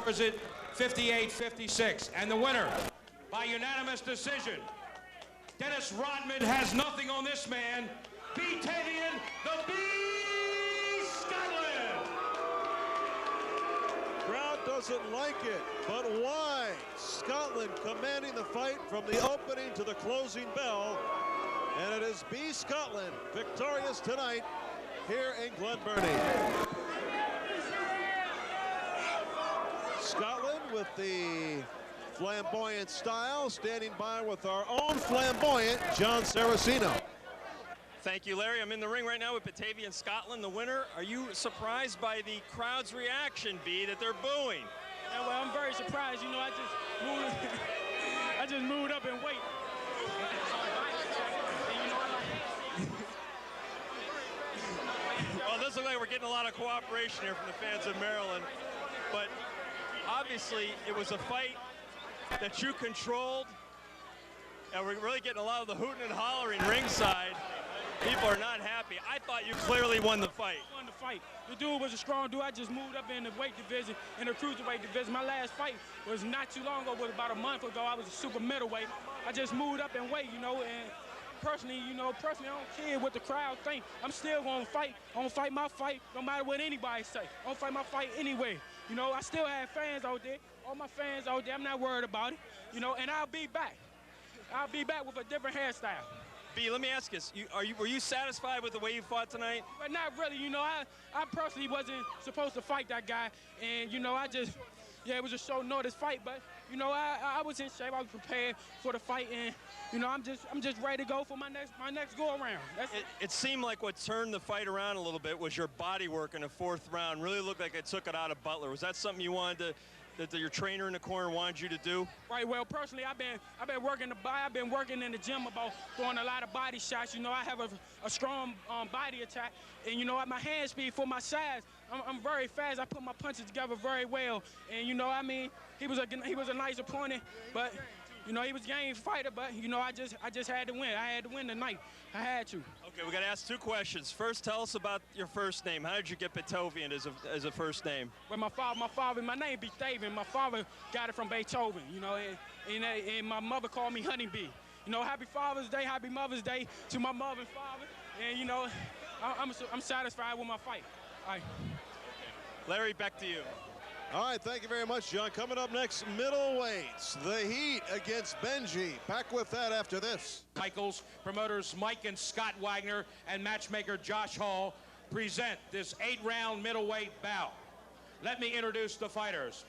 Is it 58-56? And the winner, by unanimous decision, Dennis Rodman has nothing on this man, Beethaven the Bee Scottland. Crowd doesn't like it, but why? Scotland commanding the fight from the opening to the closing bell. And it is B. Scotland victorious tonight here in Glen Burnie. Scotland with the flamboyant style, standing by with our own flamboyant Jon Saraceno. Thank you, Larry. I'm in the ring right now with Beethaven Scottland, the winner. Are you surprised by the crowd's reaction, B, that they're booing? Yeah, well, I'm very surprised. You know, I just moved up and wait. Well, it does look like we're getting a lot of cooperation here from the fans of Maryland, but obviously it was a fight that you controlled, and we're really getting a lot of the hooting and hollering ringside. People are not happy. I thought you clearly won the fight. I won the fight. The dude was a strong dude. I just moved up in the weight division, in the cruiserweight division. My last fight was not too long ago, was about a month ago. I was a super middleweight. I just moved up in weight, you know, and personally, I don't care what the crowd think. I'm still gonna fight. I'm gonna fight my fight, no matter what anybody say. I'm gonna fight my fight anyway. You know, I still have fans out there. All my fans out there, I'm not worried about it. You know, and I'll be back. I'll be back with a different hairstyle. B, let me ask you, were you satisfied with the way you fought tonight? But not really, you know, I personally wasn't supposed to fight that guy, and, you know, it was a short notice fight, but, you know, I was in shape, I was prepared for the fight, and, you know, I'm just ready to go for my next go-around. It seemed like what turned the fight around a little bit was your body work in the fourth round. Really looked like it took it out of Butler. Was that something you wanted to, that your trainer in the corner wanted you to do? Right. Well, personally, I've been working I've been working in the gym about throwing a lot of body shots. You know, I have a strong body attack, and you know, my hand speed for my size, I'm very fast. I put my punches together very well, and you know, I mean, he was a nice opponent, but you know, he was a game fighter, but you know, I just had to win. I had to win tonight. I had to. Okay, we got to ask two questions. First, tell us about your first name. How did you get Beethaven as a first name? Well, my name Beethaven. My father got it from Beethoven, you know, and my mother called me Honeybee. You know, happy Father's Day, happy Mother's Day to my mother and father, and you know, I'm satisfied with my fight. All right. Larry, back to you. All right, thank you very much, John. Coming up next, middleweights, the Heat against Benji. Back with that after this. Michaels, promoters Mike and Scott Wagner, and matchmaker Josh Hall present this 8-round middleweight bout. Let me introduce the fighters.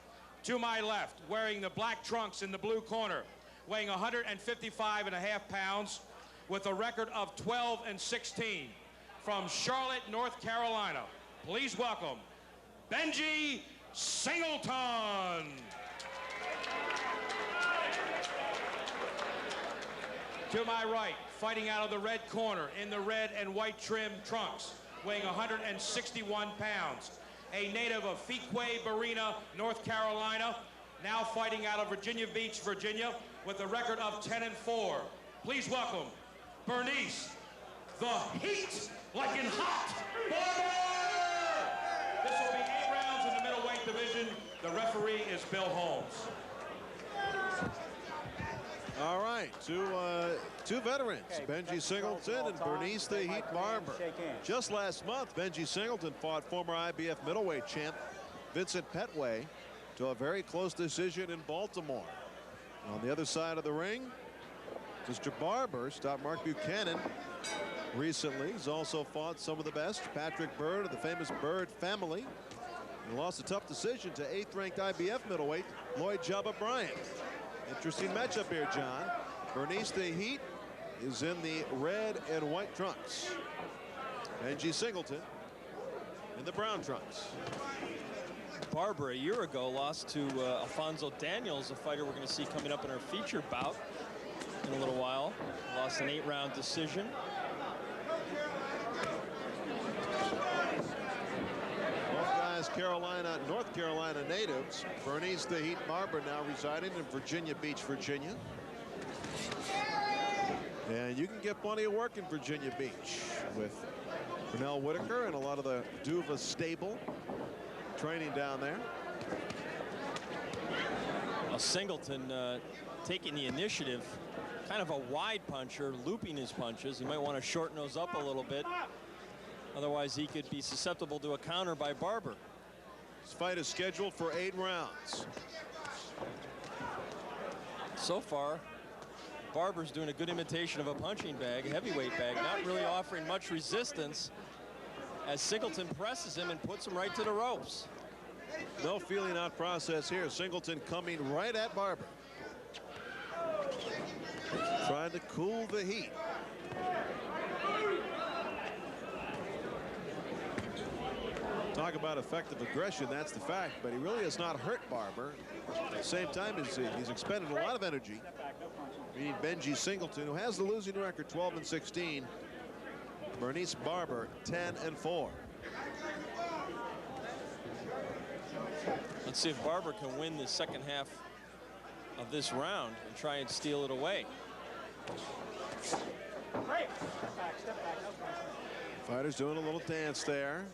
To my left, wearing the black trunks in the blue corner, weighing 155.5 pounds, with a record of 12-16, from Charlotte, North Carolina. Please welcome Benji Singleton. To my right, fighting out of the red corner in the red and white trim trunks, weighing 161 pounds, a native of Fuquay-Varina, North Carolina, now fighting out of Virginia Beach, Virginia, with a record of 10-4. Please welcome Bernice, the Heat like in hot Barber. This will be 8 rounds in the middleweight division. The referee is Bill Holmes. All right, two veterans, Benji Singleton and Bernice the Heat Barber. Just last month, Benji Singleton fought former IBF middleweight champ Vincent Petway to a very close decision in Baltimore. On the other side of the ring, Mr. Barber stopped Mark Buchanan recently. He's also fought some of the best, Patrick Byrd of the famous Byrd family. And lost a tough decision to 8th-ranked IBF middleweight Lloyd Jabba Bryant. Interesting matchup here, John. Bernice the Heat is in the red and white trunks. Benji Singleton in the brown trunks. Barber a year ago lost to Alfonzo Daniels, a fighter we're going to see coming up in our feature bout in a little while. Lost an 8-round decision. North Carolina natives. Bernice the Heat Barber now residing in Virginia Beach, Virginia. And you can get plenty of work in Virginia Beach with Pernell Whitaker and a lot of the Duva stable training down there. Singleton taking the initiative, kind of a wide puncher, looping his punches. He might want to shorten those up a little bit. Otherwise, he could be susceptible to a counter by Barber. This fight is scheduled for 8 rounds. So far, Barber's doing a good imitation of a punching bag, a heavyweight bag, not really offering much resistance as Singleton presses him and puts him right to the ropes. No feeling out process here. Singleton coming right at Barber. Trying to cool the heat. Talk about effective aggression, that's the fact, but he really has not hurt Barber. At the same time, he's expended a lot of energy. We need Benji Singleton, who has the losing record, 12-16. Bernice Barber, 10-4. Let's see if Barber can win the second half of this round and try and steal it away. Fighters doing a little dance there.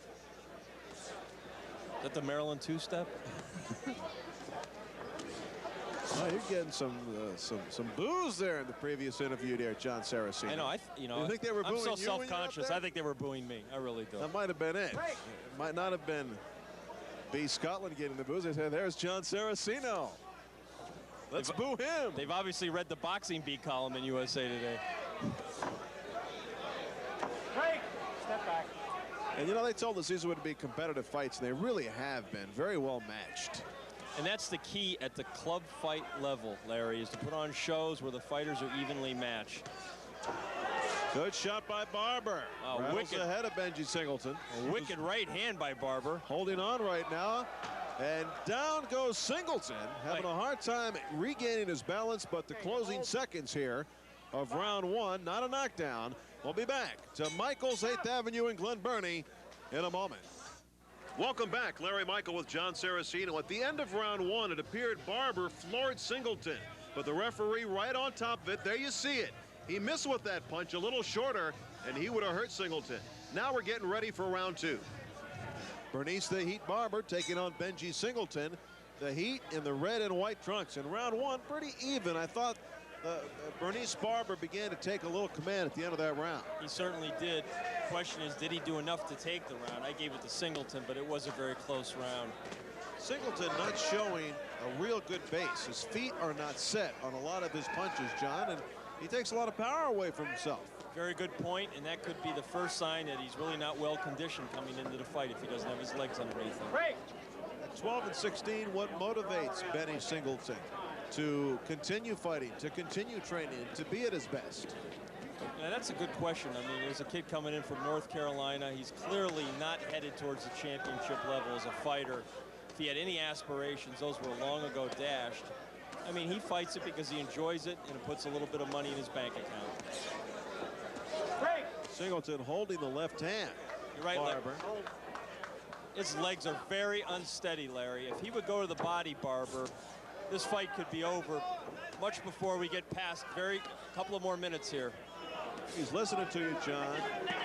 Is that the Maryland two-step? Oh, you're getting some boos there in the previous interview there, Jon Saraceno. I know. You think they were booing I'm so you when you were up self-conscious. there? I think they were booing me. I really do. That might have been it. It might not have been B. Scotland getting the boos. They said, "There's Jon Saraceno. Let's boo him." They've obviously read the boxing beat column in USA Today. Step back. And you know, they told us these would be competitive fights, and they really have been very well matched. And that's the key at the club fight level, Larry, is to put on shows where the fighters are evenly matched. Good shot by Barber. Wicked ahead of Benji Singleton. A wicked right hand by Barber. Holding on right now. And down goes Singleton, having a hard time regaining his balance, but the closing seconds here of round 1, not a knockdown. We'll be back to Michael's 8th Avenue in Glen Burnie in a moment. Welcome back. Larry Michael with Jon Saraceno. At the end of round 1, it appeared Barber floored Singleton, but the referee right on top of it, there you see it. He missed with that punch, a little shorter, and he would have hurt Singleton. Now we're getting ready for round 2. Bernice the Heat Barber taking on Benji Singleton. The Heat in the red and white trunks. In round 1, pretty even. I thought Bernice Barber began to take a little command at the end of that round. He certainly did. Question is, did he do enough to take the round? I gave it to Singleton, but it was a very close round. Singleton not showing a real good base. His feet are not set on a lot of his punches, John, and he takes a lot of power away from himself. Very good point, and that could be the first sign that he's really not well conditioned coming into the fight if he doesn't have his legs underneath him. At 12-16, what motivates Benny Singleton to continue fighting, to continue training, to be at his best? Now, that's a good question. I mean, there's a kid coming in from North Carolina. He's clearly not headed towards the championship level as a fighter. If he had any aspirations, those were long ago dashed. I mean, he fights it because he enjoys it, and it puts a little bit of money in his bank account. Singleton holding the left hand. You're right, Barber. His legs are very unsteady, Larry. If he would go to the body, Barber, this fight could be over much before we get past couple of more minutes here. He's listening to you, John.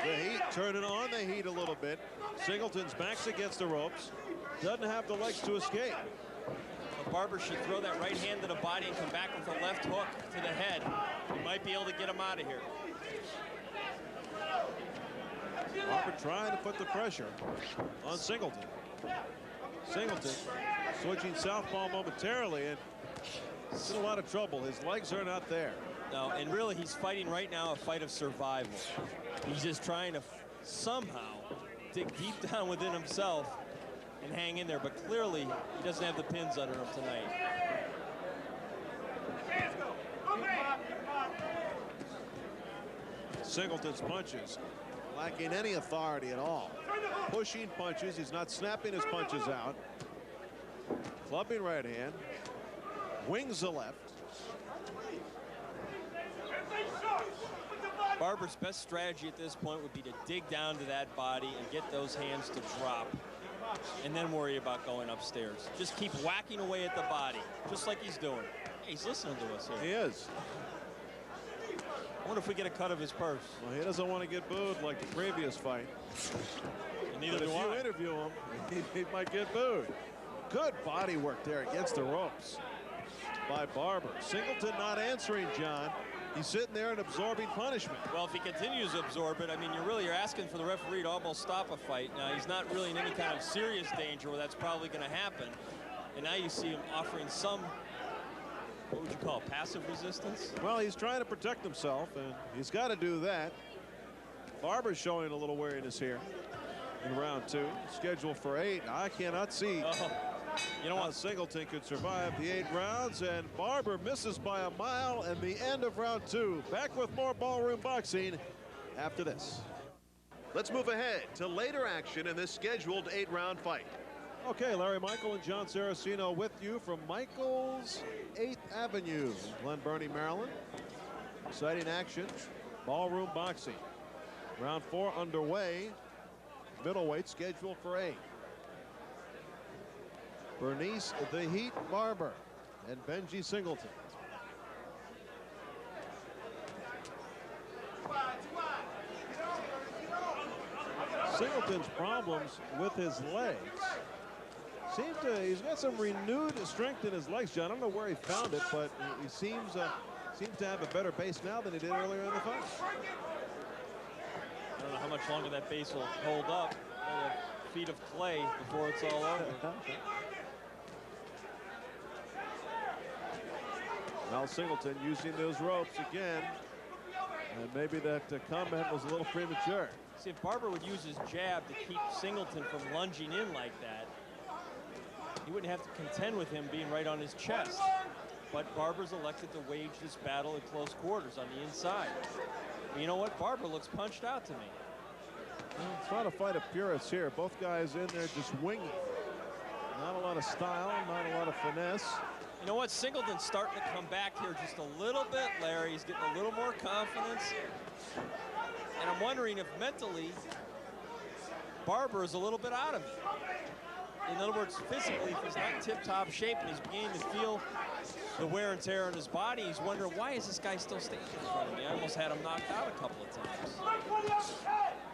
The Heat turning on the heat a little bit. Singleton's back's against the ropes. Doesn't have the legs to escape. Barber should throw that right hand to the body and come back with a left hook to the head. He might be able to get him out of here. Barber trying to put the pressure on Singleton. Singleton switching southpaw momentarily and he's in a lot of trouble. His legs are not there. No, and really he's fighting right now a fight of survival. He's just trying to somehow dig deep down within himself and hang in there, but clearly he doesn't have the pins under him tonight. Singleton's punches lacking any authority at all. Pushing punches, he's not snapping his punches out. Clubbing right hand, wings the left. Barber's best strategy at this point would be to dig down to that body and get those hands to drop, and then worry about going upstairs. Just keep whacking away at the body, just like he's doing. Hey, he's listening to us here. He is. I wonder if we get a cut of his purse. Well, he doesn't want to get booed like the previous fight. And neither but do if you I. interview him, he might get booed. Good body work there against the ropes. by Barber. Singleton not answering, John. He's sitting there and absorbing punishment. Well, if he continues to absorb it, I mean, you're asking for the referee to almost stop a fight. Now, he's not really in any kind of serious danger where that's probably going to happen. And now you see him offering some, what would you call it, passive resistance? Well, he's trying to protect himself, and he's got to do that. Barber's showing a little wariness here in round 2. Scheduled for 8. I cannot see you know how what? Singleton could survive the 8 rounds, and Barber misses by a mile, and the end of round 2. Back with more Ballroom boxing after this. Let's move ahead to later action in this scheduled 8-round fight. Okay, Larry Michael and Jon Saraceno with you from Michael's 8th Avenue in Glen Burnie, Maryland. Exciting action. Ballroom boxing. Round 4 underway. Middleweight scheduled for 8. Bernice the Heat Barber and Benji Singleton. Singleton's problems with his legs he's got some renewed strength in his legs, John. I don't know where he found it, but he seems to have a better base now than he did earlier in the fight. I don't know how much longer that base will hold up. Feet of clay before it's all over. Now Singleton using those ropes again, and maybe that comment was a little premature. See, if Barber would use his jab to keep Singleton from lunging in like that, he wouldn't have to contend with him being right on his chest. But Barber's elected to wage this battle at close quarters on the inside. But you know what? Barber looks punched out to me. It's not a fight of purists here. Both guys in there just winging. Not a lot of style, not a lot of finesse. You know what? Singleton's starting to come back here just a little bit, Larry. He's getting a little more confidence. And I'm wondering if mentally Barber is a little bit out of it. In other words, physically, if he's not in tip-top shape and he's beginning to feel the wear and tear on his body, he's wondering, why is this guy still standing in front of me? I almost had him knocked out a couple of times.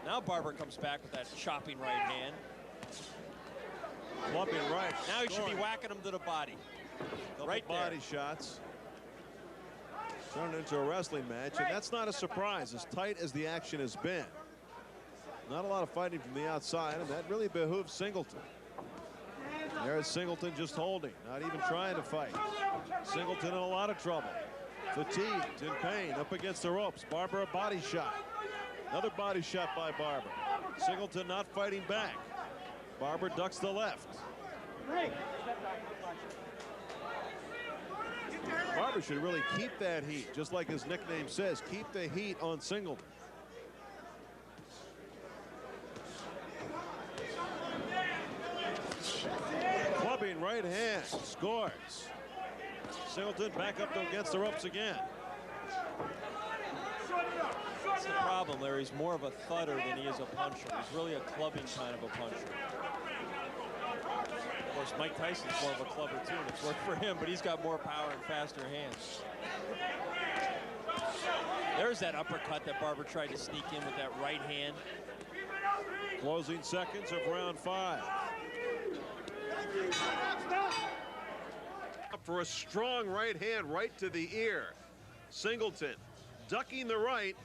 Now Barber comes back with that chopping right hand. Clubbing right. Now he should be whacking him to the body. Right there. Body shots. Turned into a wrestling match, and that's not a surprise, as tight as the action has been. Not a lot of fighting from the outside, and that really behooves Singleton. There's Singleton just holding, not even trying to fight. Singleton in a lot of trouble. Fatigued, in pain, up against the ropes. Barber a body shot. Another body shot by Barber. Singleton not fighting back. Barber ducks the left. Barber should really keep that heat, just like his nickname says. Keep the heat on Singleton. Clubbing right hand, scores. Singleton back up against the ropes again. That's the problem, Larry. He's more of a thudder than he is a puncher. He's really a clubbing kind of a puncher. Of course, Mike Tyson's more of a clubber too, and it's worked for him, but he's got more power and faster hands. There's that uppercut that Barber tried to sneak in with that right hand. Closing seconds of round 5. For a strong right hand right to the ear. Singleton ducking the right,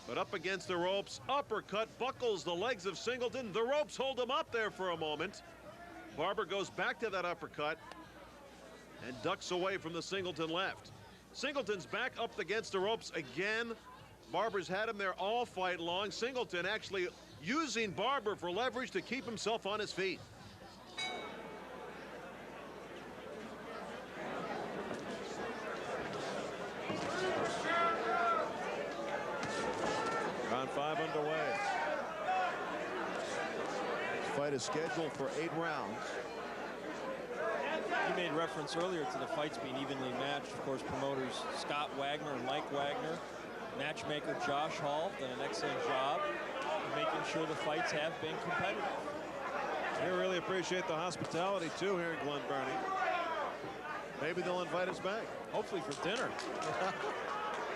but up against the ropes. Uppercut buckles the legs of Singleton. The ropes hold him up there for a moment. Barber goes back to that uppercut and ducks away from the Singleton left. Singleton's back up against the ropes again. Barber's had him there all fight long. Singleton actually using Barber for leverage to keep himself on his feet. Round 5 underway. This fight is scheduled for 8 rounds. You made reference earlier to the fights being evenly matched. Of course, promoters Scott Wagner and Mike Wagner. Matchmaker Josh Hall done an excellent job of making sure the fights have been competitive. We really appreciate the hospitality, too, here in Glen Burnie. Maybe they'll invite us back. Hopefully for dinner.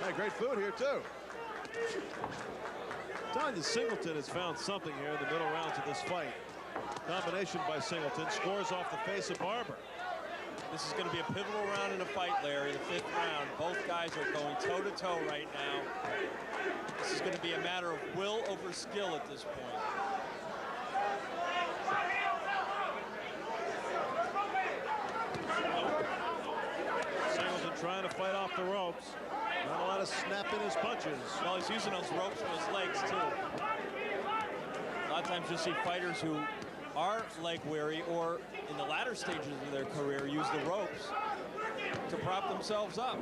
Hey, great food here, too. Tanya Singleton has found something here in the middle rounds of this fight. Combination by Singleton scores off the face of Barber. The This is going to be a pivotal round in the fight, Larry, the 5th round. Both guys are going toe-to-toe right now. This is going to be a matter of will over skill at this point. Singleton trying to fight off the ropes. Not a lot of snap in his punches. Well, he's using those ropes with his legs, too. A lot of times you'll see fighters who are leg weary or in the latter stages of their career use the ropes to prop themselves up.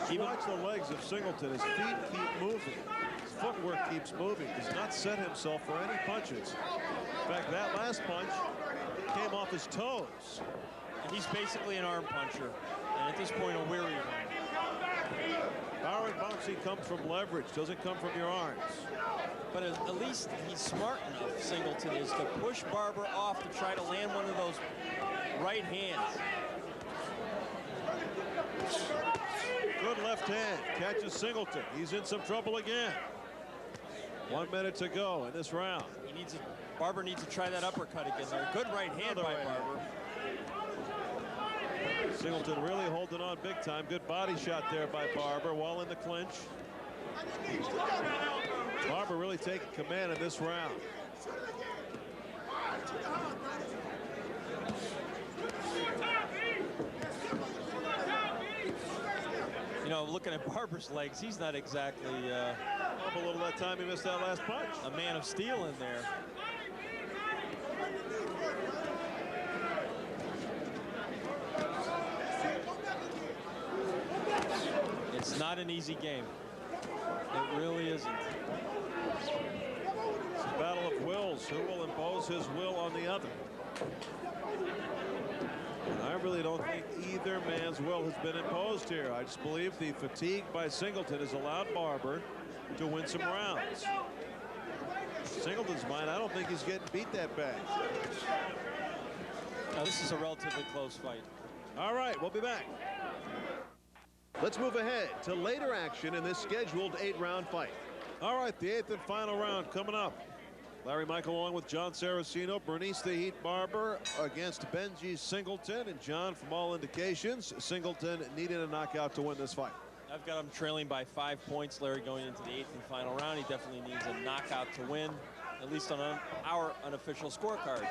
Watch the legs of Singleton. His feet keep moving. His footwork keeps moving. Does not set himself for any punches. In fact, that last punch came off his toes. And he's basically an arm puncher. And at this point, a weary one. Power and bouncing comes from leverage, doesn't come from your arms. But at least he's smart enough, Singleton is, to push Barber off to try to land one of those right hands. Good left hand, catches Singleton. He's in some trouble again. 1 minute to go in this round. Barber needs to try that uppercut again there. Good right hand by Barber. Singleton really holding on big time. Good body shot there by Barber while in the clinch. Barber really taking command in this round. You know, looking at Barber's legs, he's not exactly up a little that time he missed that last punch. A man of steel in there. It's not an easy game. It really isn't. It's a battle of wills. Who will impose his will on the other? And I really don't think either man's will has been imposed here. I just believe the fatigue by Singleton has allowed Barber to win some rounds. Singleton's mind, I don't think he's getting beat that bad. Now, this is a relatively close fight. All right, we'll be back. Let's move ahead to later action in this scheduled 8-round fight. All right, the 8th and final round coming up. Larry Michael along with Jon Saraceno, Bernice the Heat Barber against Benji Singleton. And John, from all indications, Singleton needing a knockout to win this fight. I've got him trailing by 5 points, Larry, going into the 8th and final round. He definitely needs a knockout to win, at least on our unofficial scorecards.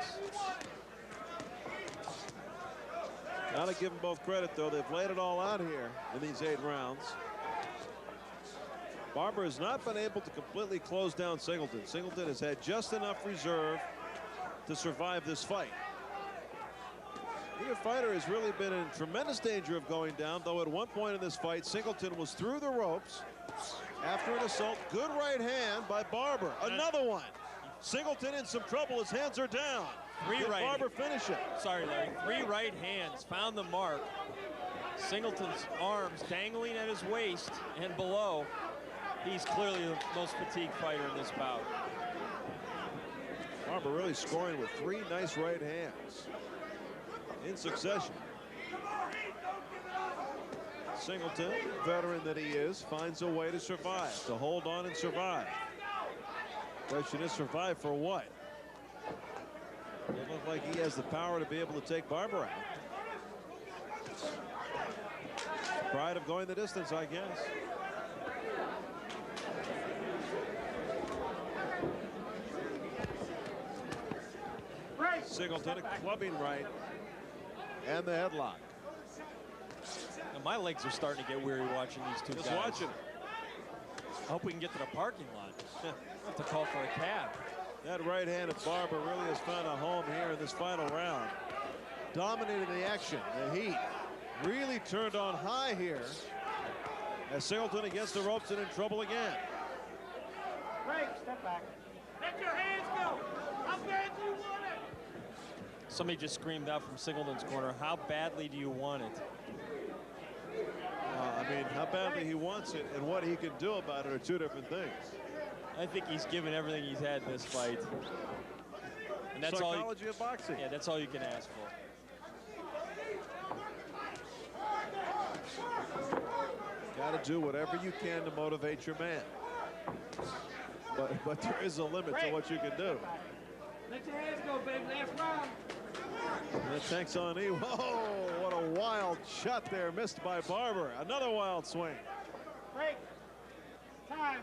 Got to give them both credit, though. They've laid it all out here in these 8 rounds. Barber has not been able to completely close down Singleton. Singleton has had just enough reserve to survive this fight. Neither fighter has really been in tremendous danger of going down, though at one point in this fight, Singleton was through the ropes after an assault. Good right hand by Barber. Another one. Singleton in some trouble. His hands are down. Barber finish it. Sorry, Larry. 3 right hands. Found the mark. Singleton's arms dangling at his waist and below. He's clearly the most fatigued fighter in this bout. Barber really scoring with 3 nice right hands in succession. Singleton, veteran that he is, finds a way to survive, to hold on and survive. Question is, survive for what? It looks like he has the power to be able to take Barber out. Pride of going the distance, I guess. Singleton, a clubbing right, and the headlock. And my legs are starting to get weary watching these two guys. Just watching. I hope we can get to the parking lot. I'll have to call for a cab. That right hand of Barber really has found a home here in this final round. Dominated the action. The Heat really turned on high here as Singleton against the ropes and in trouble again. Break, step back. Let your hands go. How bad do you want it? Somebody just screamed out from Singleton's corner, how badly do you want it? I mean, how badly he wants it and what he can do about it are 2 different things. I think he's given everything he's had in this fight. And that's psychology of boxing. Yeah, that's all you can ask for. Got to do whatever you can to motivate your man. But there is a limit to what you can do. Let your hands go, baby. Last round. And it takes on E. Whoa, what a wild shot there, missed by Barber. Another wild swing. Break. Time.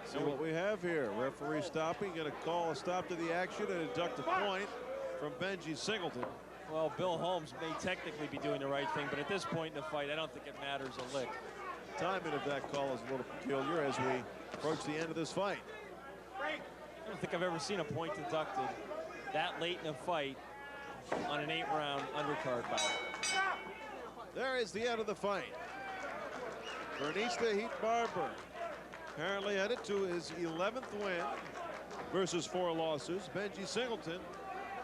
See what we have here. Referee stopping, going to call a stop to the action and deduct a point from Benji Singleton. Well, Bill Holmes may technically be doing the right thing, but at this point in the fight, I don't think it matters a lick. Timing of that call is a little peculiar as we approach the end of this fight. I don't think I've ever seen a point deducted that late in a fight on an 8-round undercard bout. There is the end of the fight. Bernice the Heat Barber apparently headed to his 11th win versus 4 losses. Benji Singleton,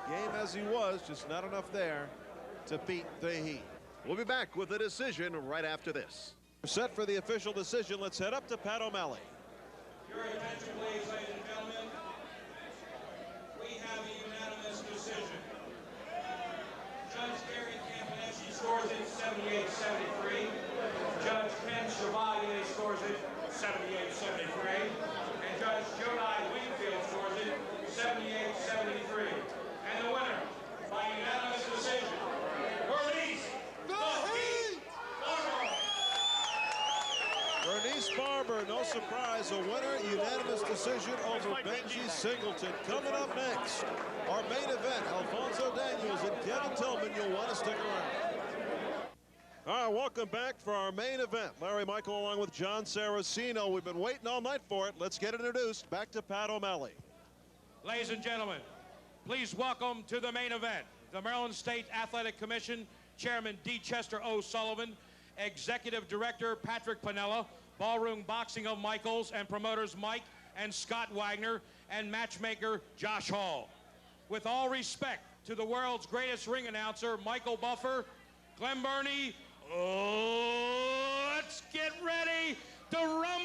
game as he was, just not enough there to beat the Heat. We'll be back with a decision right after this. We're set for the official decision. Let's head up to Pat O'Malley. Your attention, please, ladies and gentlemen. We have a unanimous decision. Judge Gary Campanesi scores it 78-73. Judge Ken Chevalier scores it 78-73. And Judge Jodi Wingfield scores it 78-73. And the winner, by unanimous decision, Bernice the Heat Barber. Bernice Barber, no surprise, a winner, unanimous decision over Benji Singleton. Coming up next, our main event, Alfonzo Daniels and Kevin Tillman. You'll want to stick around. All right, welcome back for our main event. Larry Michael along with Jon Saraceno. We've been waiting all night for it. Let's get introduced. Back to Pat O'Malley. Ladies and gentlemen, please welcome to the main event, the Maryland State Athletic Commission, Chairman D. Chester O. Sullivan, Executive Director Patrick Piniella, Ballroom Boxing of Michaels, and promoters Mike and Scott Wagner, and matchmaker Josh Hall. With all respect to the world's greatest ring announcer, Michael Buffer, Glenn Burney, let's get ready to rumble!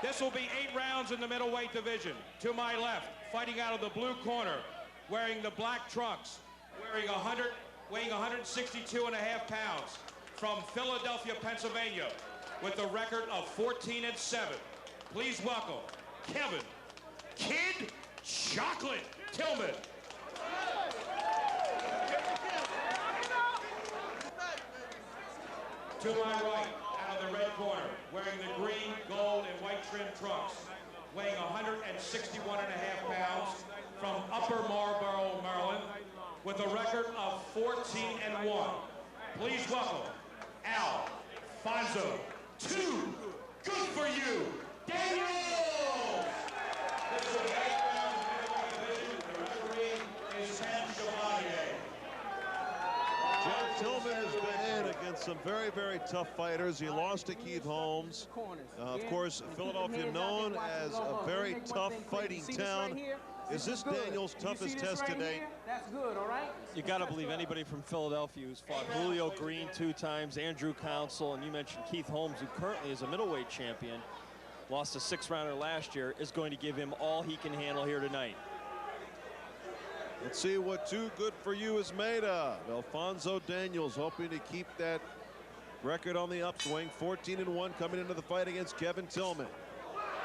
This will be 8 rounds in the middleweight division. To my left, fighting out of the blue corner, wearing the black trunks, weighing 162.5 pounds, from Philadelphia, Pennsylvania, with a record of 14-7. Please welcome Kevin Kid Chocolate Tillman. To my right, out of the red corner, wearing the green, gold, and white trim trunks, weighing 161.5 pounds, from Upper Marlboro, Maryland, with a record of 14-1. Please welcome Alfonzo. Too good for you, Daniels! This is 8 rounds in the middleweight division. The referee is Ken Chevalier. John Tillman has been in against some very, very tough fighters. He lost to Keith Holmes. Of course, Philadelphia known as a very tough fighting town. Is this Daniels' toughest test today? That's good, all right? You got to believe anybody from Philadelphia who's fought Julio Green 2 times, Andrew Council, and you mentioned Keith Holmes, who currently is a middleweight champion, lost a 6-rounder last year, is going to give him all he can handle here tonight. Let's see what too good for you is made of. Alfonzo Daniels hoping to keep that record on the upswing. 14-1 coming into the fight against Kevin Tillman.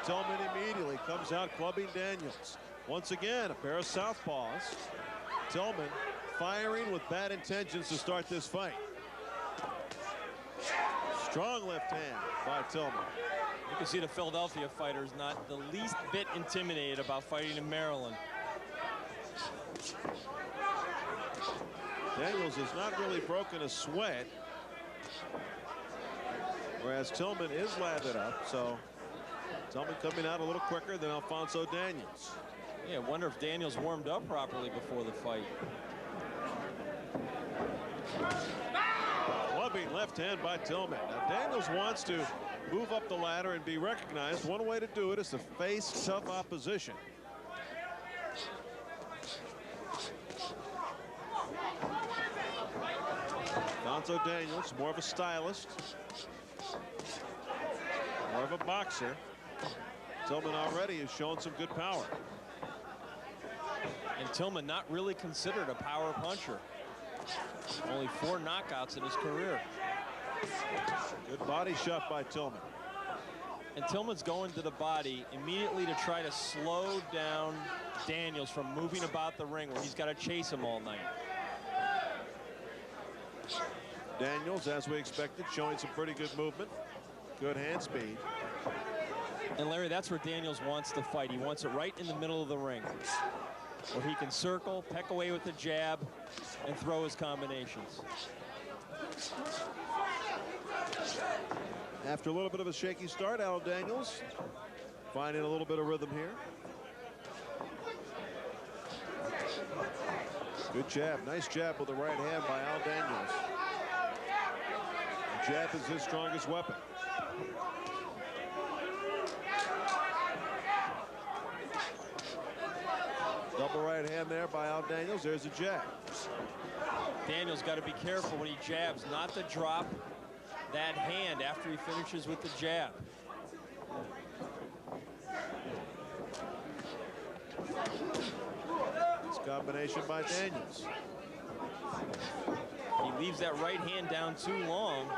Tillman immediately comes out clubbing Daniels. Once again, a pair of southpaws. Tillman firing with bad intentions to start this fight. Strong left hand by Tillman. You can see the Philadelphia fighters not the least bit intimidated about fighting in Maryland. Daniels has not really broken a sweat, whereas Tillman is lathered up. So Tillman coming out a little quicker than Alfonso Daniels. Yeah, I wonder if Daniels warmed up properly before the fight. Clubbing left hand by Tillman. Now Daniels wants to move up the ladder and be recognized. One way to do it is to face tough opposition. Alfonso Daniels, more of a stylist, more of a boxer. Tillman already has shown some good power. And Tillman not really considered a power puncher. Only 4 knockouts in his career. Good body shot by Tillman. And Tillman's going to the body immediately to try to slow down Daniels from moving about the ring where he's got to chase him all night. Daniels, as we expected, showing some pretty good movement. Good hand speed. And Larry, that's where Daniels wants to fight. He wants it right in the middle of the ring, where he can circle, peck away with the jab, and throw his combinations. After a little bit of a shaky start, Al Daniels finding a little bit of rhythm here. Good jab. Nice jab with the right hand by Al Daniels. The jab is his strongest weapon. Double right hand there by Al Daniels. There's a jab. Daniels got to be careful when he jabs not to drop that hand after he finishes with the jab. This combination by Daniels. He leaves that right hand down too long.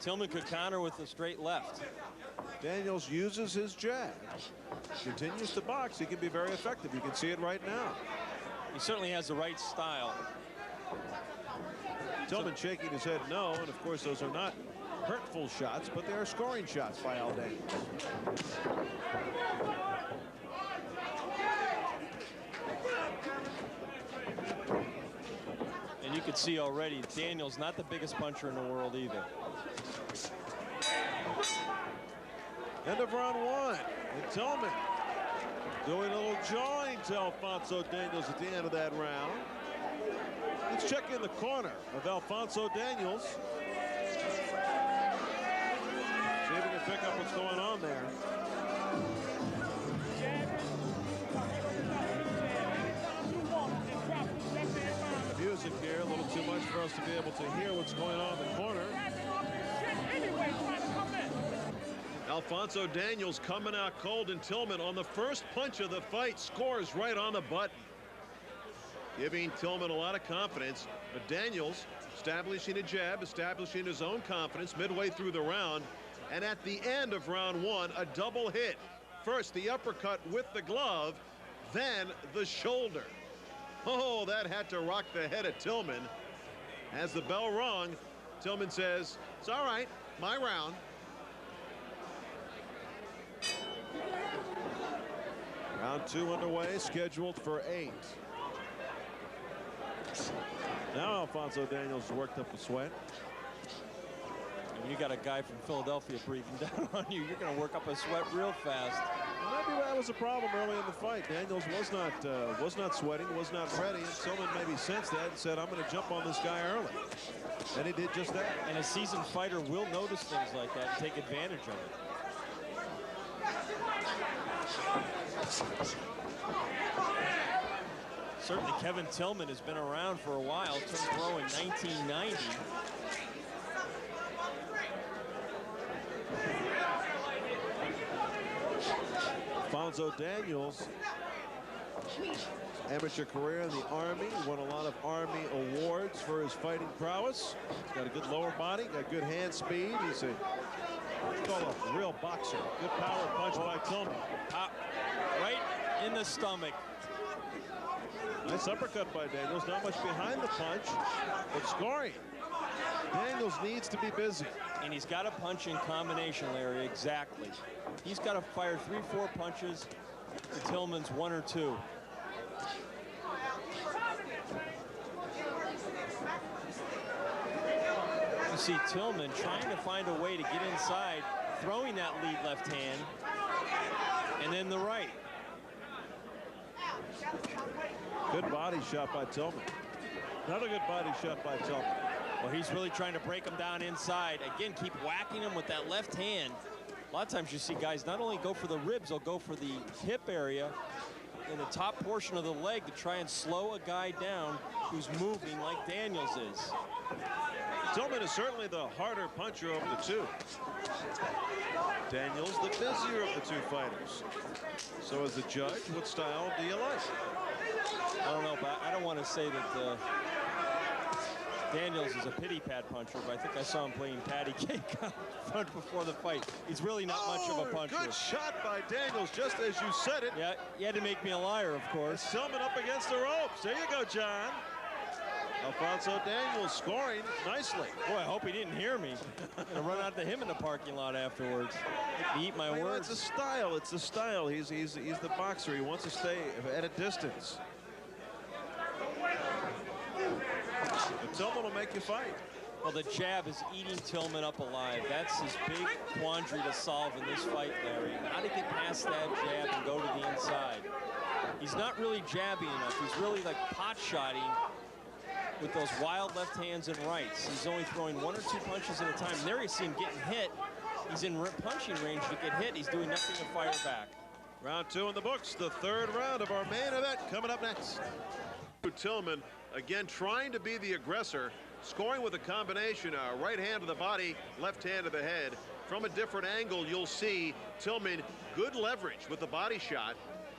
Tillman could counter with a straight left. Daniels uses his jab. Continues to box. He can be very effective. You can see it right now. He certainly has the right style. Tillman shaking his head no, and of course those are not hurtful shots, but they are scoring shots by Al Daniels. And you can see already Daniels not the biggest puncher in the world either. End of round one. And Tillman doing a little jawing to Alfonzo Daniels at the end of that round. Let's check in the corner of Alfonzo Daniels. See if we can pick up what's going on there. Music here, a little too much for us to be able to hear what's going on in the corner. Alfonzo Daniels coming out cold, and Tillman on the first punch of the fight scores right on the button, giving Tillman a lot of confidence. But Daniels establishing a jab, establishing his own confidence midway through the round. And at the end of round one, a double hit. First the uppercut with the glove, then the shoulder. Oh, that had to rock the head of Tillman. As the bell rung, Tillman says, "It's all right, my round." Round two underway, scheduled for 8. Now Alfonzo Daniels worked up a sweat. And you got a guy from Philadelphia breathing down on you. You're going to work up a sweat real fast. Well, maybe that was a problem early in the fight. Daniels was not sweating, was not ready, and Tillman maybe sensed that and said, "I'm going to jump on this guy early." And he did just that. And a seasoned fighter will notice things like that and take advantage of it. Certainly Kevin Tillman has been around for a while, turned pro in 1990. Alfonzo Daniels, amateur career in the Army, won a lot of Army awards for his fighting prowess. He's got a good lower body, got good hand speed. He's a real boxer. Good power punch by Tillman. Right in the stomach. Nice uppercut by Daniels. Not much behind the punch, but scoring. Daniels needs to be busy. And he's got to punch in combination, Larry, exactly. He's got to fire 3-4 punches to Tillman's 1 or 2. You see Tillman trying to find a way to get inside, throwing that lead left hand, and then the right. Good body shot by Tillman. Another good body shot by Tillman. Well, he's really trying to break him down inside. Again, keep whacking him with that left hand. A lot of times you see guys not only go for the ribs, they'll go for the hip area in the top portion of the leg to try and slow a guy down who's moving like Daniels is. Tillman is certainly the harder puncher of the two. Daniels the busier of the two fighters. So as a judge, what style do you like? I don't know, but I don't want to say that Daniels is a pity pad puncher, but I think I saw him playing patty cake out front before the fight. He's really not much of a puncher. Good shot by Daniels, just as you said it. Yeah, you had to make me a liar, of course. Tillman up against the ropes. There you go, John. Alfonzo Daniels scoring nicely. Boy, I hope he didn't hear me. I'm gonna run out to him in the parking lot afterwards. Eat my words. It's a style. It's a style. He's the boxer. He wants to stay at a distance. But Tillman will make you fight. Well, the jab is eating Tillman up alive. That's his big quandary to solve in this fight, Larry. How to get past that jab and go to the inside. He's not really jabbing enough. He's really like pot-shotting with those wild left hands and rights. He's only throwing 1 or 2 punches at a time. There you see him getting hit. He's in punching range to get hit. He's doing nothing to fire back. Round 2 in the books. The 3rd round of our main event coming up next. Tillman again trying to be the aggressor, scoring with a combination, right hand to the body, left hand to the head. From a different angle, you'll see Tillman good leverage with the body shot,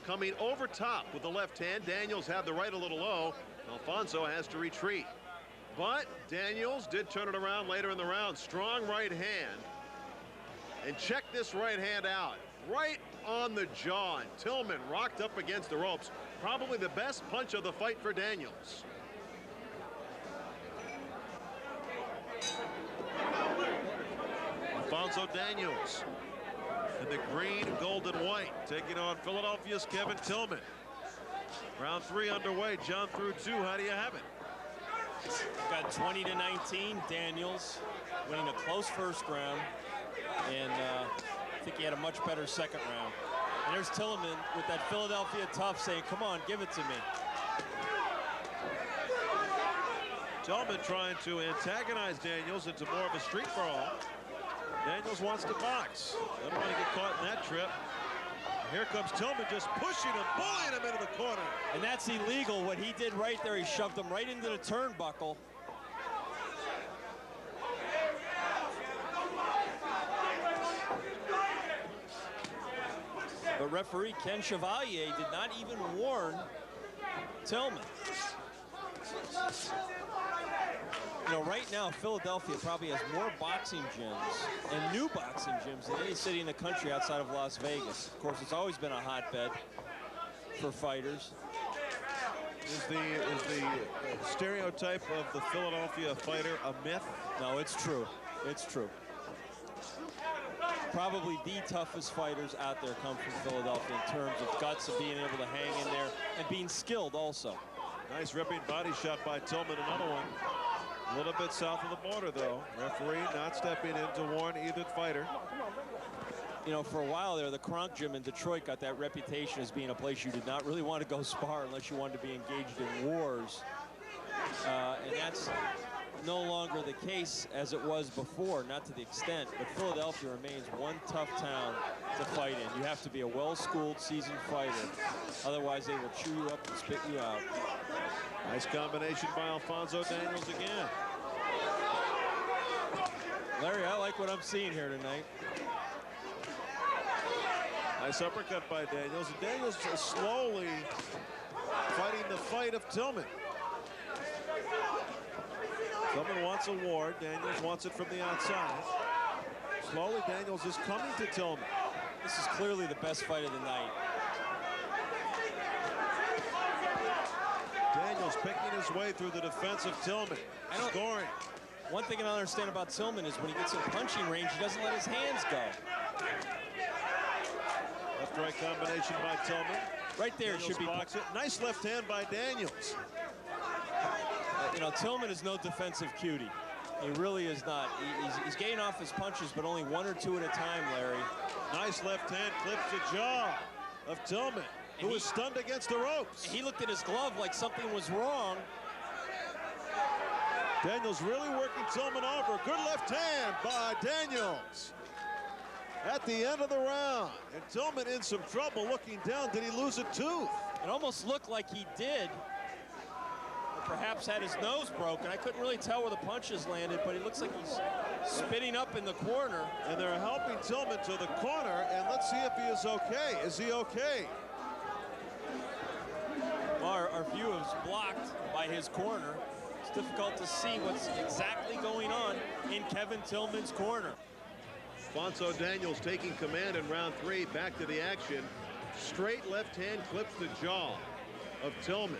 coming over top with the left hand. Daniels had the right a little low. Alfonzo has to retreat. But Daniels did turn it around later in the round. Strong right hand. And check this right hand out. Right on the jaw. And Tillman rocked up against the ropes. Probably the best punch of the fight for Daniels. Alfonzo Daniels in the green, gold, and white, taking on Philadelphia's Kevin Tillman. Round 3 underway. John through 2. How do you have it? Got 20-19. Daniels winning a close first round, and I think he had a much better second round. And there's Tillman with that Philadelphia tough saying, come on, give it to me. Tillman trying to antagonize Daniels into more of a street brawl. Daniels wants to box. Doesn't want to get caught in that trip. Here comes Tillman, just pushing him, bullying him into the corner. And that's illegal. What he did right there, he shoved him right into the turnbuckle. But referee Ken Chevalier did not even warn Tillman. You know, right now, Philadelphia probably has more boxing gyms and new boxing gyms than any city in the country outside of Las Vegas. Of course, it's always been a hotbed for fighters. Is the stereotype of the Philadelphia fighter a myth? No, it's true. It's true. Probably the toughest fighters out there come from Philadelphia in terms of guts of being able to hang in there and being skilled also. Nice ripping body shot by Tillman, another one. A little bit south of the border, though. Referee not stepping in to warn either fighter. You know, for a while there, the Kronk Gym in Detroit got that reputation as being a place you did not really want to go spar unless you wanted to be engaged in wars. And that's no longer the case as it was before, not to the extent, but Philadelphia remains one tough town to fight in. You have to be a well-schooled, seasoned fighter. Otherwise, they will chew you up and spit you out. Nice combination by Alfonzo Daniels again. Larry, I like what I'm seeing here tonight. Nice uppercut by Daniels. And Daniels is slowly fighting the fight of Tillman. Tillman wants a war. Daniels wants it from the outside. Slowly, Daniels is coming to Tillman. This is clearly the best fight of the night. Daniels picking his way through the defense of Tillman. Scoring. One thing I don't understand about Tillman is when he gets in punching range, he doesn't let his hands go. Left-right combination by Tillman. Right there, Daniels should be blocks it. Nice left hand by Daniels. You know, Tillman is no defensive cutie. He really is not. He's getting off his punches, but only 1 or 2 at a time, Larry. Nice left hand clips the jaw of Tillman, who was stunned against the ropes. He looked at his glove like something was wrong. Daniels really working Tillman over. Good left hand by Daniels. At the end of the round, and Tillman in some trouble looking down. Did he lose a tooth? It almost looked like he did. Or perhaps had his nose broken. I couldn't really tell where the punches landed, but he looks like he's spitting up in the corner. And they're helping Tillman to the corner, and let's see if he is okay. Is he okay? Well, our view is blocked by his corner. it's difficult to see what's exactly going on in Kevin Tillman's corner. Alfonzo Daniels taking command in round 3. Back to the action. Straight left hand clips the jaw of Tillman,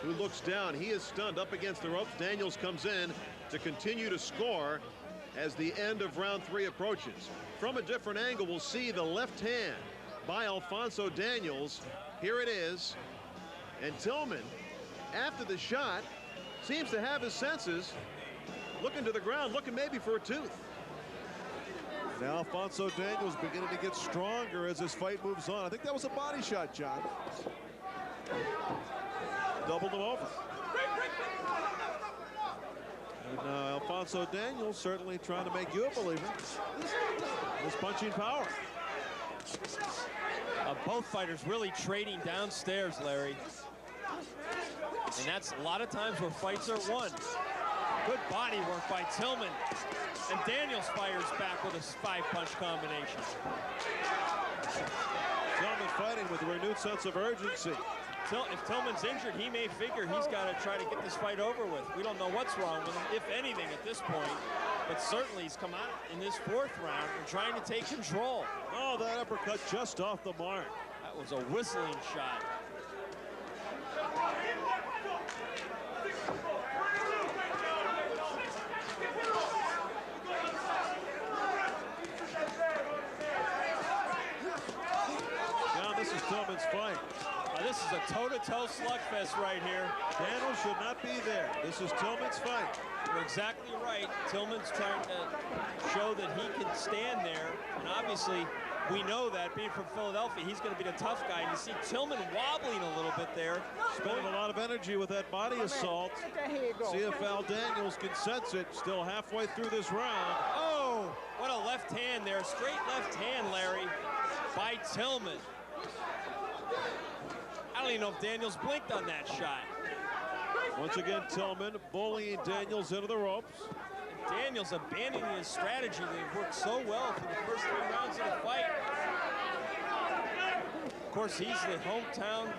who looks down. He is stunned up against the ropes. Daniels comes in to continue to score as the end of round 3 approaches. From a different angle, we'll see the left hand by Alfonzo Daniels. Here it is. And Tillman, after the shot, seems to have his senses, looking to the ground, looking maybe for a tooth. Now Alfonzo Daniels beginning to get stronger as this fight moves on. I think that was a body shot, John. Doubled him over. And Alfonzo Daniels certainly trying to make you a believer. His punching power. Both fighters really trading downstairs, Larry. And that's a lot of times where fights are won. Good body work by Tillman. And Daniels fires back with a 5-punch combination. Tillman fighting with a renewed sense of urgency. If Tillman's injured, he may figure he's got to try to get this fight over with. We don't know what's wrong with him, if anything, at this point. But certainly he's come out in this 4th round and trying to take control. Oh, that uppercut just off the mark. That was a whistling shot. Now this is Tillman's fight. This is a toe-to-toe slugfest right here. Daniels should not be there. This is Tillman's fight. You're exactly right. Tillman's trying to show that he can stand there. And obviously, we know that being from Philadelphia, he's going to be the tough guy. And you see Tillman wobbling a little bit there. Spending a lot of energy with that body assault. See if Al Daniels can sense it. Still halfway through this round. Oh, what a left hand there. Straight left hand, Larry, by Tillman. I don't even know if Daniels blinked on that shot. Once again, Tillman bullying Daniels into the ropes. And Daniels abandoning his strategy that worked so well for the first 3 rounds of the fight. Of course, he's the hometown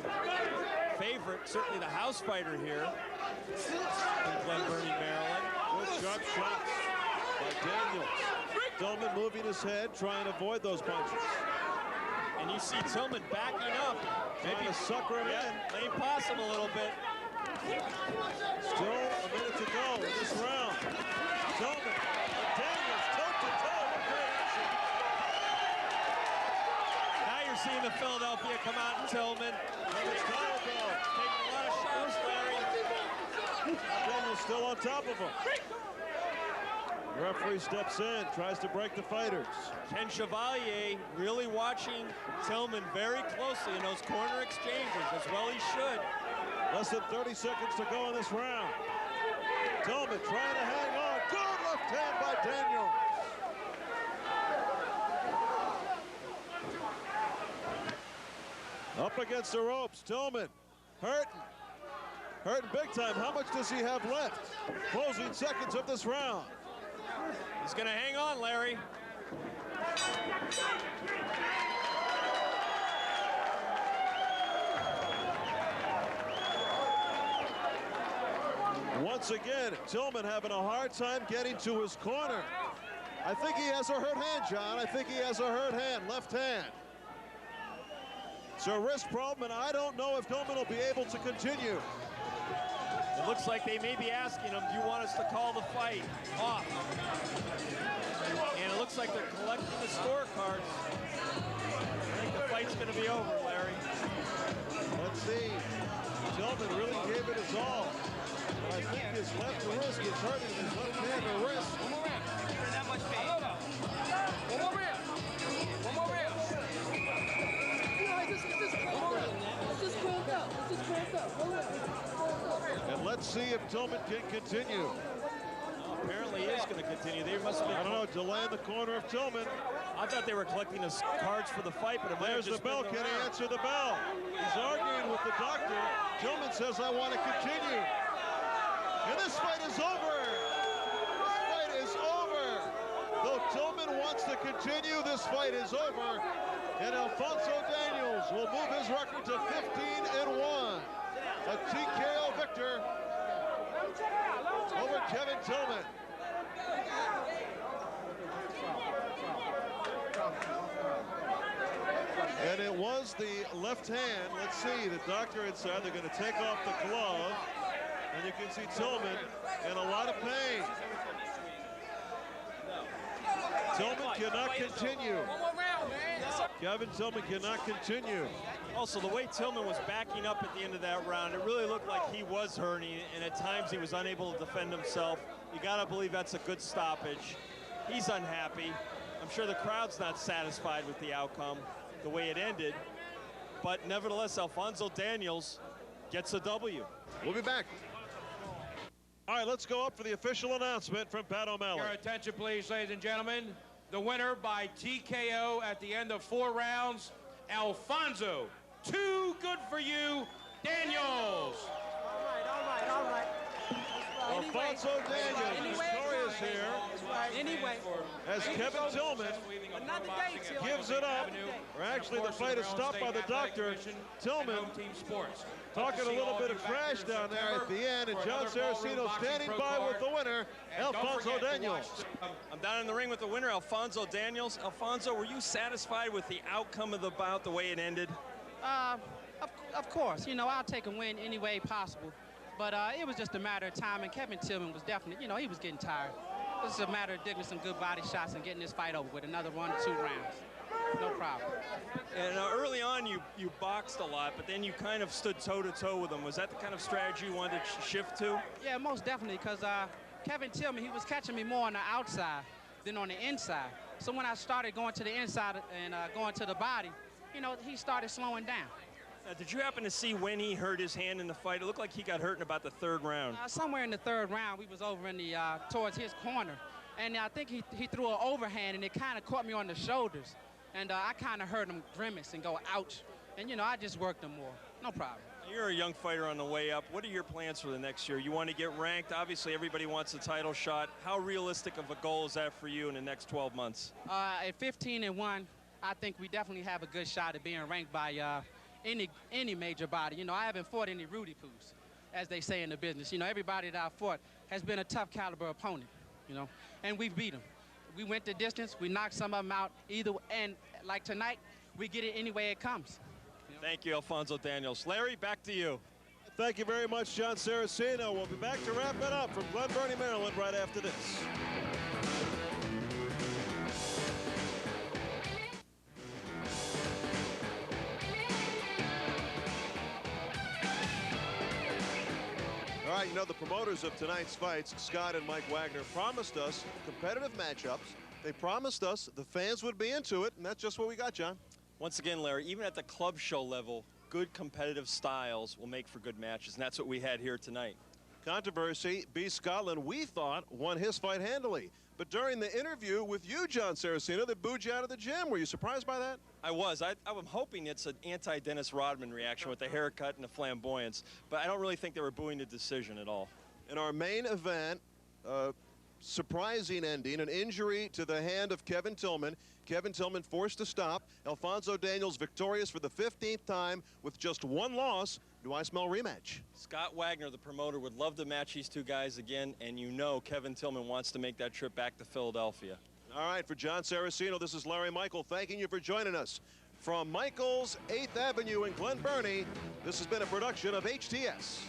favorite, certainly the house fighter here in Glen Burnie, Maryland. Good sharp shots by Daniels. Tillman moving his head, trying to avoid those punches. And you see Tillman backing up. Maybe a sucker him in. Playing possum a little bit. Still a minute to go in this round. Tillman, Daniels, toe-to-toe. What great action. Now you're seeing the Philadelphia come out in Tillman. Taking a lot of shots, Larry. Daniels still on top of him. The referee steps in, tries to break the fighters. Ken Chevalier really watching Tillman very closely in those corner exchanges, as well he should. Less than 30 seconds to go in this round. Tillman trying to hang on. Good left hand by Daniels. Up against the ropes, Tillman hurting big time. How much does he have left? Closing seconds of this round. He's gonna hang on, Larry. Once again, Tillman having a hard time getting to his corner. I think he has a hurt hand, John. I think he has a hurt hand, left hand. It's a wrist problem, and I don't know if Tillman will be able to continue. It looks like they may be asking him, do you want us to call the fight off? And it looks like they're collecting the scorecards. I think the fight's going to be over, Larry. Let's see. Tillman really gave it his all. But I think his left wrist is hurting his left hand or wrist. One more round. You're in that much pain. One more round. One more round. Let's just crank up. Let's just crank up. Hold on. And let's see if Tillman can continue. Apparently he is going to continue. They must have been. I don't know, delay in the corner of Tillman. I thought they were collecting the cards for the fight, but it might have There's just the bell. been Can he answer the bell? He's arguing with the doctor. Tillman says, I want to continue. And this fight is over. This fight is over. Though Tillman wants to continue, this fight is over. And Alfonzo Daniels will move his record to 15-1. A TKO victor. Let him check it out. Kevin Tillman. And it was the left hand. Let's see, the doctor inside. They're going to take off the glove. And you can see Tillman in a lot of pain. Tillman cannot continue. Kevin Tillman cannot continue. Also, the way Tillman was backing up at the end of that round, it really looked like he was hurting, and at times he was unable to defend himself. You got to believe that's a good stoppage. He's unhappy. I'm sure the crowd's not satisfied with the outcome, the way it ended. But nevertheless, Alfonzo Daniels gets a W. We'll be back. All right, let's go up for the official announcement from Pat O'Malley. Your attention, please, ladies and gentlemen. The winner by TKO at the end of 4 rounds, Alfonzo. Too good for you, Daniels. All right. Alfonso Daniels, victorious here. Anyway. As Kevin Tillman Another day, Tillman. gives it up. Or actually, the fight is stopped by the doctor. Tillman talking a little bit of trash down there at the end, and Jon Saraceno standing by with the winner, Alfonso Daniels. I'm down in the ring with the winner, Alfonso Daniels. Alfonso, were you satisfied with the outcome of the bout, the way it ended? Of course. You know, I'll take a win any way possible. But it was just a matter of time, and Kevin Tillman was definitely, you know, he was getting tired. It was a matter of digging some good body shots and getting this fight over with another 1 or 2 rounds. No problem. And early on, you boxed a lot, but then you kind of stood toe-to-toe with him. Was that the kind of strategy you wanted to shift to? Yeah, most definitely, because Kevin Tillman, he was catching me more on the outside than on the inside. So when I started going to the inside and going to the body, you know, he started slowing down. Now, did you happen to see when he hurt his hand in the fight? It looked like he got hurt in about the 3rd round. Somewhere in the 3rd round, we was over in the towards his corner, and I think he threw an overhand, and it kind of caught me on the shoulders, and I kind of heard him grimace and go, ouch, and you know, I just worked him more. No problem. You're a young fighter on the way up. What are your plans for the next year? You want to get ranked? Obviously, everybody wants a title shot. How realistic of a goal is that for you in the next 12 months? At 15-1, I think we definitely have a good shot at being ranked by any major body. You know, I haven't fought any Rudy Poos, as they say in the business. You know, everybody that I fought has been a tough caliber opponent, you know, and we've beat them. We went the distance, we knocked some of them out either, and like tonight, we get it any way it comes. You know? Thank you, Alfonso Daniels. Larry, back to you. Thank you very much, Jon Saraceno. We'll be back to wrap it up from Glen Burnie, Maryland, right after this. All right, you know, the promoters of tonight's fights, Scott and Mike Wagner, promised us competitive matchups. They promised us the fans would be into it, and that's just what we got, John. Once again, Larry, even at the club show level, good competitive styles will make for good matches, and that's what we had here tonight. Controversy, Scotland, we thought, won his fight handily. But during the interview with you, Jon Saraceno, they booed you out of the gym. Were you surprised by that? I was. I'm hoping it's an anti-Dennis Rodman reaction with the haircut and the flamboyance, but I don't really think they were booing the decision at all. In our main event, surprising ending, an injury to the hand of Kevin Tillman. Kevin Tillman forced to stop. Alfonso Daniels victorious for the 15th time with just 1 loss. Do I smell rematch? Scott Wagner, the promoter, would love to match these 2 guys again, and you know Kevin Tillman wants to make that trip back to Philadelphia. All right, for Jon Saraceno, this is Larry Michael thanking you for joining us. From Michael's 8th Avenue in Glen Burnie, this has been a production of HTS.